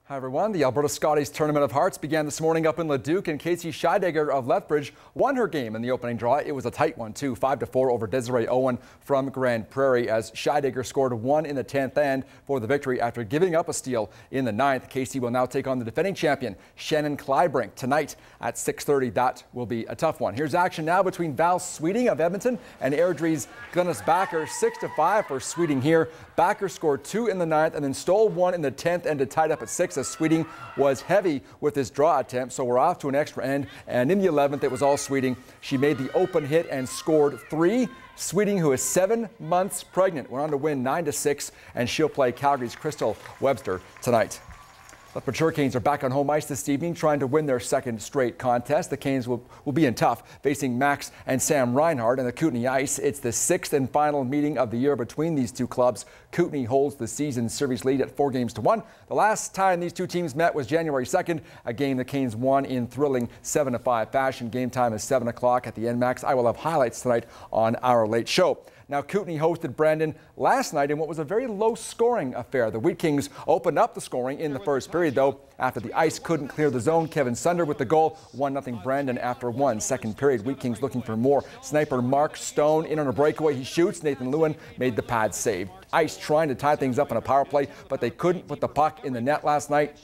Hi everyone. The Alberta Scotties Tournament of Hearts began this morning up in Leduc, and Casey Scheidegger of Lethbridge won her game in the opening draw. It was a tight one too, 5-4 over Desiree Owen from Grand Prairie, as Scheidegger scored one in the 10th and for the victory after giving up a steal in the 9th. Casey will now take on the defending champion Shannon Clybrink tonight at 6:30. That will be a tough one. Here's action now between Val Sweeting of Edmonton and Airdrie's Glennis Backer. 6-5 for Sweeting here. Backer scored two in the 9th and then stole one in the 10th and it tied up at 6. Sweeting was heavy with his draw attempt, so we're off to an extra end, and in the 11th it was all Sweeting. She made the open hit and scored three. Sweeting, who is 7 months pregnant, went on to win 9-6, and she'll play Calgary's Crystal Webster tonight. Lethbridge Hurricanes are back on home ice this evening, trying to win their second straight contest. The Canes will be in tough, facing Max and Sam Reinhardt on the Kootenay ice. It's the 6th and final meeting of the year between these two clubs. Kootenay holds the season series lead at 4-1. The last time these two teams met was January 2nd, a game the Canes won in thrilling 7-5 fashion. Game time is 7 o'clock at the NMAX. I will have highlights tonight on our late show. Now, Kootenay hosted Brandon last night in what was a very low-scoring affair. The Wheat Kings opened up the scoring in the first period, though. After the ice couldn't clear the zone, Kevin Sunder with the goal. 1-0 Brandon after one. Second period, Wheat Kings looking for more. Sniper Mark Stone in on a breakaway. He shoots. Nathan Lewin made the pad save. Ice trying to tie things up in a power play, but they couldn't put the puck in the net last night.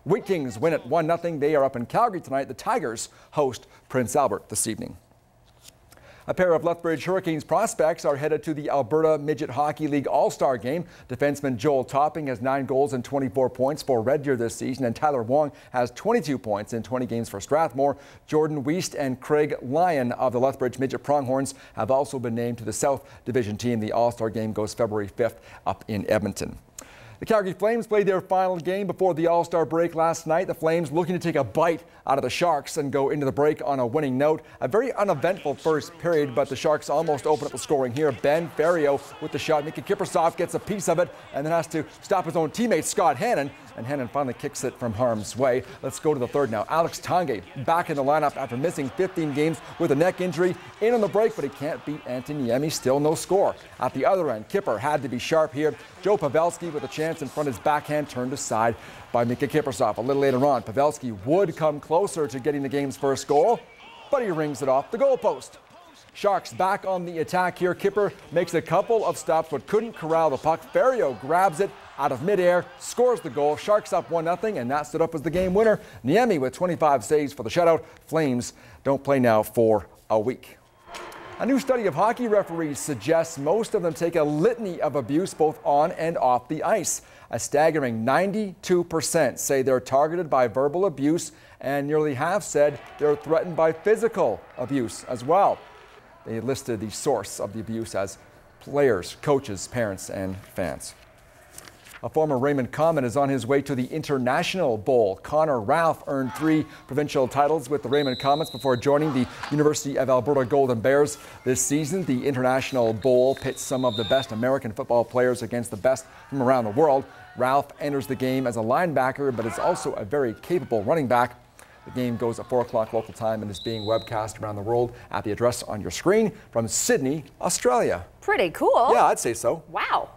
Wheat Kings win at 1-0. They are up in Calgary tonight. The Tigers host Prince Albert this evening. A pair of Lethbridge Hurricanes prospects are headed to the Alberta Midget Hockey League All-Star Game. Defenseman Joel Topping has 9 goals and 24 points for Red Deer this season, and Tyler Wong has 22 points in 20 games for Strathmore. Jordan Wiest and Craig Lyon of the Lethbridge Midget Pronghorns have also been named to the South Division team. The All-Star Game goes February 5th up in Edmonton. The Calgary Flames played their final game before the All-Star break last night. The Flames looking to take a bite out of the Sharks and go into the break on a winning note. A very uneventful first period, but the Sharks almost open up the scoring here. Ben Ferriero with the shot. Mika Kiprusoff gets a piece of it and then has to stop his own teammate Scott Hannon. And Hannon finally kicks it from harm's way. Let's go to the third now. Alex Tanguay back in the lineup after missing 15 games with a neck injury. In on the break, but he can't beat Antti Niemi. Still no score. At the other end, Kipper had to be sharp here. Joe Pavelski with a chance in front of his backhand turned aside by Mika Kiprusoff. A little later on, Pavelski would come closer to getting the game's first goal, but he rings it off the goalpost. Sharks back on the attack here. Kipper makes a couple of stops but couldn't corral the puck. Ferriero grabs it out of midair, scores the goal. Sharks up 1-0, and that stood up as the game winner. Niemi with 25 saves for the shutout. Flames don't play now for a week. A new study of hockey referees suggests most of them take a litany of abuse both on and off the ice. A staggering 92% say they're targeted by verbal abuse, and nearly half said they're threatened by physical abuse as well. They listed the source of the abuse as players, coaches, parents, and fans. A former Raymond Common is on his way to the International Bowl. Connor Ralph earned 3 provincial titles with the Raymond Comets before joining the University of Alberta Golden Bears this season. The International Bowl pits some of the best American football players against the best from around the world. Ralph enters the game as a linebacker, but is also a very capable running back. The game goes at 4 o'clock local time and is being webcast around the world at the address on your screen from Sydney, Australia. Pretty cool. Yeah, I'd say so. Wow.